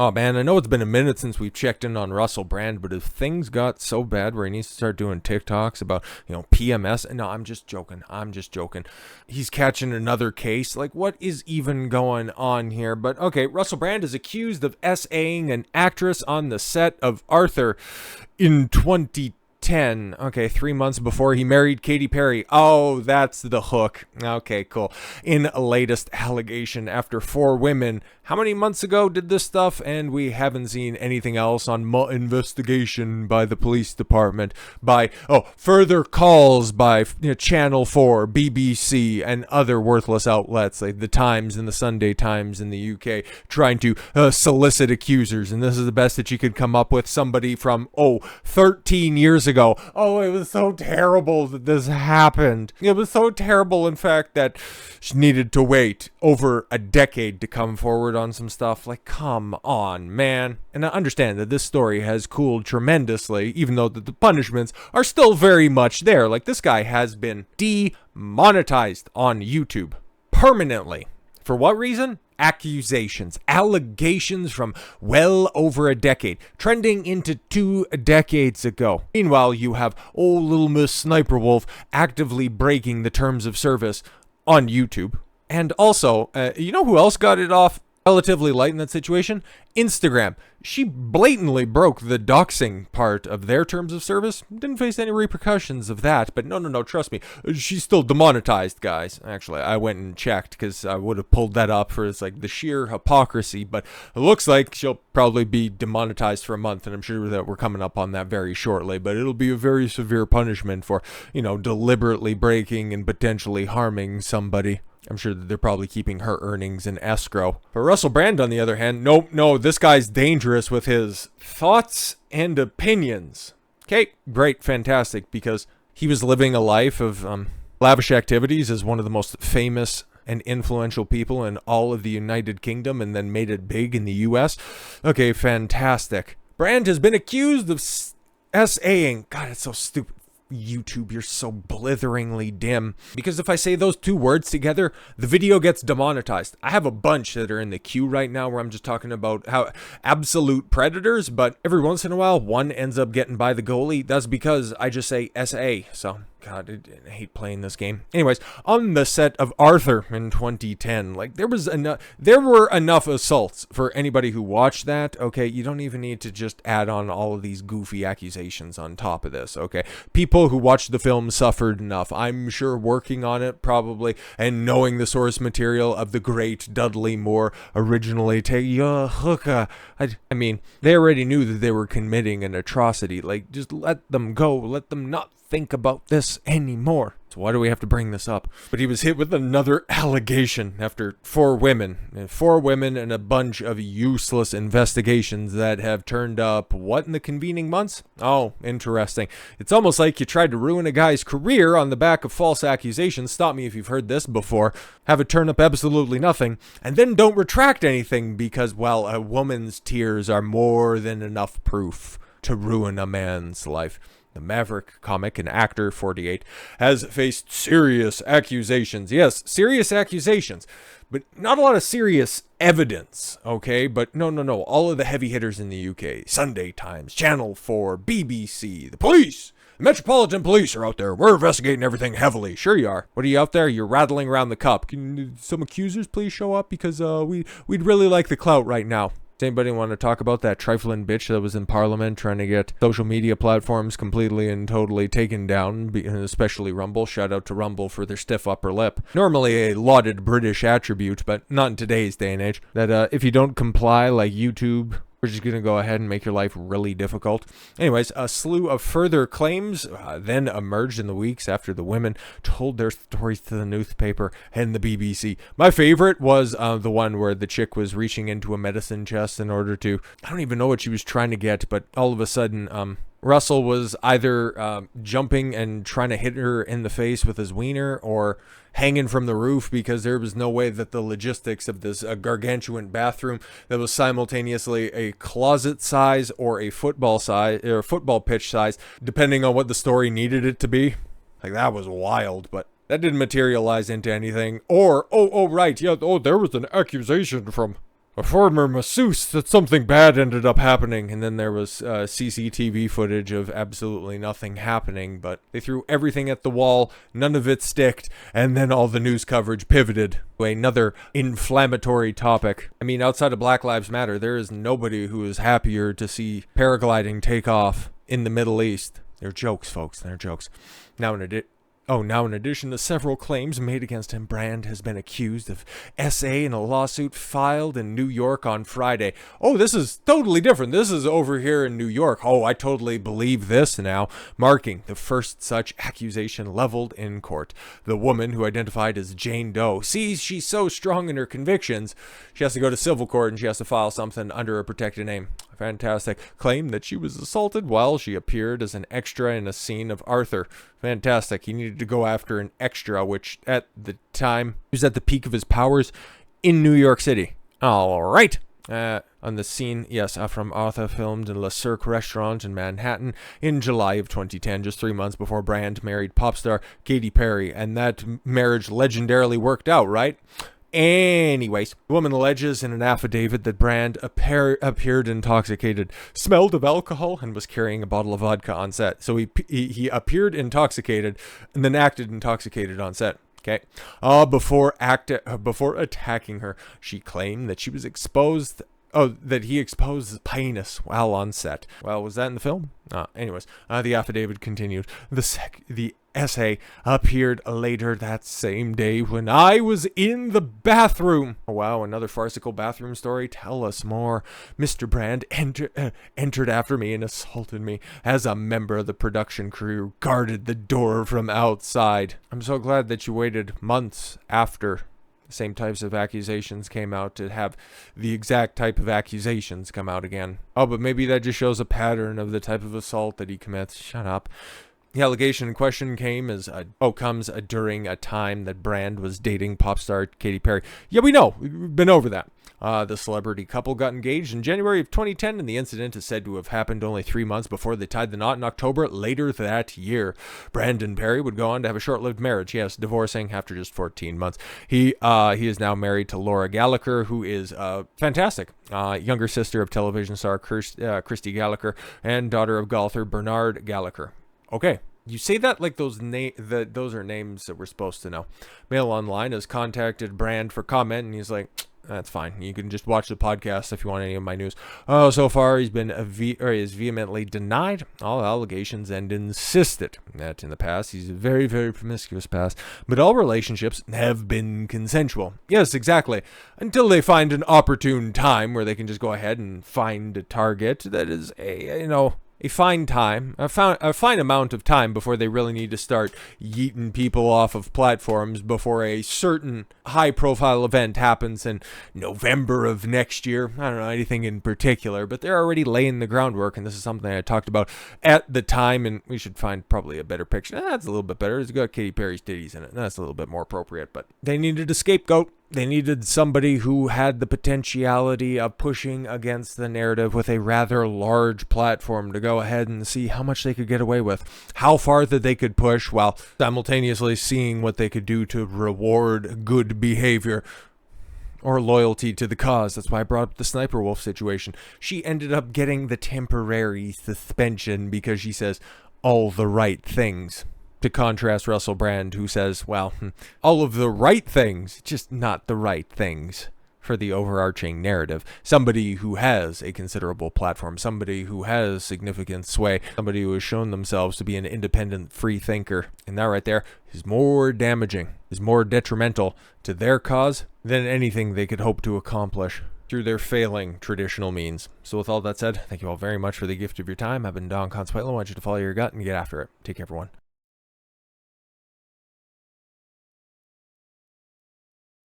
Oh man, I know it's been a minute since we've checked in on Russell Brand, but if things got so bad where he needs to start doing TikToks about, PMS, no, I'm just joking. He's catching another case. Like, what is even going on here? But okay, Russell Brand is accused of SAing an actress on the set of Arthur in 2010. Okay, 3 months before he married Katy Perry. Oh, that's the hook. Okay, cool. In latest allegation after 4 women. How many months ago did this stuff? And we haven't seen anything else on investigation by the police department. Further calls by Channel 4, BBC, and other worthless outlets like the Times and the Sunday Times in the UK trying to solicit accusers. And this is the best that you could come up with. Somebody from, 13 years ago. Oh, it was so terrible that this happened. It was so terrible, in fact, that she needed to wait over a decade to come forward on some stuff. Like, come on, man. And I understand that this story has cooled tremendously, even though the punishments are still very much there. Like, this guy has been demonetized on YouTube permanently. For what reason? Accusations, allegations from well over a decade, trending into 2 decades ago. Meanwhile, you have little Miss Sniper Wolf actively breaking the terms of service on YouTube. And also, you know who else got it off relatively light in that situation? Instagram. She blatantly broke the doxing part of their terms of service. Didn't face any repercussions of that, but no, trust me. She's still demonetized, guys. Actually, I went and checked because I would have pulled that up for the sheer hypocrisy, but it looks like she'll probably be demonetized for a month, and I'm sure that we're coming up on that very shortly, but it'll be a very severe punishment for, deliberately breaking and potentially harming somebody. I'm sure that they're probably keeping her earnings in escrow. But Russell Brand, on the other hand, no, this guy's dangerous with his thoughts and opinions. Okay, great, fantastic, because he was living a life of lavish activities as one of the most famous and influential people in all of the United Kingdom, and then made it big in the US. Okay, fantastic. Brand has been accused of SAing. God, it's so stupid. YouTube, you're so blitheringly dim. Because if I say those 2 words together, the video gets demonetized. I have a bunch that are in the queue right now where I'm just talking about how absolute predators, but every once in a while, one ends up getting by the goalie. That's because I just say SA. So, God, I hate playing this game. Anyways, on the set of Arthur in 2010, there were enough assaults for anybody who watched that. Okay, you don't even need to just add on all of these goofy accusations on top of this. Okay, people who watched the film suffered enough. I'm sure working on it probably and knowing the source material of the great Dudley Moore originally hookah. I mean, they already knew that they were committing an atrocity. Like, just let them go. Let them not think about this anymore. So why do we have to bring this up? But he was hit with another allegation after 4 women and a bunch of useless investigations that have turned up what in the convening months? Oh, interesting. It's almost like you tried to ruin a guy's career on the back of false accusations. Stop me if you've heard this before. Have it turn up absolutely nothing, and then don't retract anything because, well, a woman's tears are more than enough proof to ruin a man's life. The Maverick comic and actor, 48, has faced serious accusations. Yes, serious accusations, but not a lot of serious evidence, okay? But no. All of the heavy hitters in the UK, Sunday Times, Channel 4, BBC, the police, the Metropolitan Police are out there. We're investigating everything heavily. Sure you are. What are you out there? You're rattling around the cup. Can some accusers please show up? Because we'd really like the clout right now. Does anybody want to talk about that trifling bitch that was in Parliament trying to get social media platforms completely and totally taken down, especially Rumble? Shout out to Rumble for their stiff upper lip. Normally a lauded British attribute, but not in today's day and age. That if you don't comply like YouTube, we're just going to go ahead and make your life really difficult. Anyways, a slew of further claims then emerged in the weeks after the women told their stories to the newspaper and the BBC. My favorite was the one where the chick was reaching into a medicine chest in order to, I don't even know what she was trying to get, but all of a sudden, Russell was either jumping and trying to hit her in the face with his wiener or hanging from the roof because there was no way that the logistics of this gargantuan bathroom that was simultaneously a closet size or a football size or football pitch size, depending on what the story needed it to be. Like, that was wild, but that didn't materialize into anything. Or, there was an accusation from a former masseuse that something bad ended up happening. And then there was CCTV footage of absolutely nothing happening, but they threw everything at the wall, none of it sticked, and then all the news coverage pivoted to another inflammatory topic. I mean, outside of Black Lives Matter, there is nobody who is happier to see paragliding take off in the Middle East. They're jokes, folks. They're jokes. Now, in addition to several claims made against him, Brand has been accused of SA in a lawsuit filed in New York on Friday. Oh, this is totally different. This is over here in New York. Oh, I totally believe this now, marking the first such accusation leveled in court. The woman, who identified as Jane Doe, sees she's so strong in her convictions, she has to go to civil court and she has to file something under a protected name. Fantastic. Claimed that she was assaulted while she appeared as an extra in a scene of Arthur. Fantastic. He needed to go after an extra, which at the time he was at the peak of his powers in New York City. All right. On the scene, yes, from Arthur, filmed in Le Cirque restaurant in Manhattan in July of 2010, just 3 months before Brand married pop star Katy Perry, and that marriage legendarily worked out, right? Anyways, the woman alleges in an affidavit that Brand appeared intoxicated, smelled of alcohol, and was carrying a bottle of vodka on set. So he appeared intoxicated and then acted intoxicated on set. Okay. Before attacking her, she claimed that she was exposed. Oh, that he exposed his penis while on set. Well, was that in the film? Anyways, the affidavit continued. The essay appeared later that same day when I was in the bathroom. Oh, wow, another farcical bathroom story. Tell us more. Mr. Brand entered after me and assaulted me as a member of the production crew guarded the door from outside. I'm so glad that you waited months after the same types of accusations came out to have the exact type of accusations come out again. Oh, but maybe that just shows a pattern of the type of assault that he commits. Shut up. The allegation in question comes during a time that Brand was dating pop star Katy Perry. Yeah, we know. We've been over that. The celebrity couple got engaged in January of 2010, and the incident is said to have happened only 3 months before they tied the knot in October later that year. Brand and Perry would go on to have a short-lived marriage, yes, divorcing after just 14 months. He is now married to Laura Gallagher, who is fantastic. Younger sister of television star Christy Gallagher and daughter of golfer Bernard Gallagher. Okay. You say that like those are names that we're supposed to know. Mail Online has contacted Brand for comment, and he's like, that's fine. You can just watch the podcast if you want any of my news. So far, he's been is vehemently denied all allegations and insisted that in the past, he's a very, very promiscuous past, but all relationships have been consensual. Yes, exactly. Until they find an opportune time where they can just go ahead and find a target that is a fine amount of time before they really need to start yeeting people off of platforms before a certain high-profile event happens in November of next year. I don't know anything in particular, but they're already laying the groundwork, and this is something I talked about at the time, and we should find probably a better picture. That's a little bit better. It's got Katy Perry's titties in it. That's a little bit more appropriate, but they needed a scapegoat. They needed somebody who had the potentiality of pushing against the narrative with a rather large platform to go ahead and see how much they could get away with, how far that they could push while simultaneously seeing what they could do to reward good behavior or loyalty to the cause. That's why I brought up the Sniper Wolf situation. She ended up getting the temporary suspension because she says all the right things. To contrast Russell Brand, who says, well, all of the right things, just not the right things for the overarching narrative. Somebody who has a considerable platform, somebody who has significant sway, somebody who has shown themselves to be an independent free thinker. And that right there is more damaging, is more detrimental to their cause than anything they could hope to accomplish through their failing traditional means. So with all that said, thank you all very much for the gift of your time. I've been Don Consuelo. I want you to follow your gut and get after it. Take care, everyone.